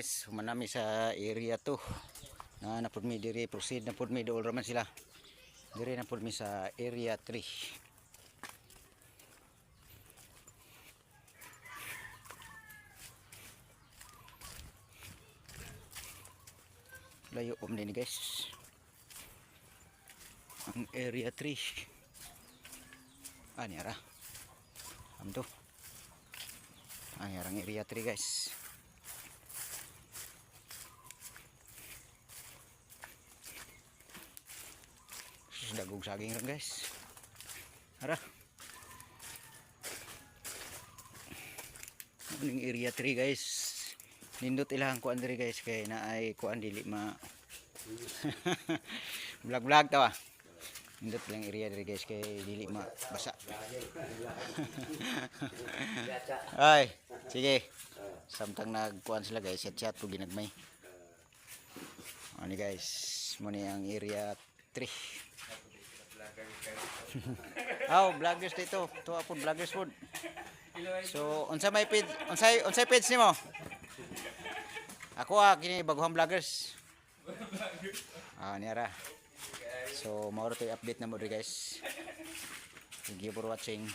guys, humanami sa area 2 na napud mi diri, proceed na pud mi, dool raman sila diri na pud mi sa area 3. Layo om din guys ang area 3. Ani ara amto, ani arang area 3 guys. Dagog saging rin guys. Ara aning area 3 guys, nindot ilang kuan diri guys, kay naay kuan dili ma vlog vlog tawa. Nindot lang area diri guys, kay dili ma basa. Ay sige, samtang nagkuan sila guys, chat ko ginagmay. Ani guys, mo ni ang area 3. Oh, vloggers dito. Tuwa po vloggers food. So, unsa may page, unsay page nimo? Ako kini baguhang vloggers. Niara. So, mao ra tay update na mo guys. Thank you for watching.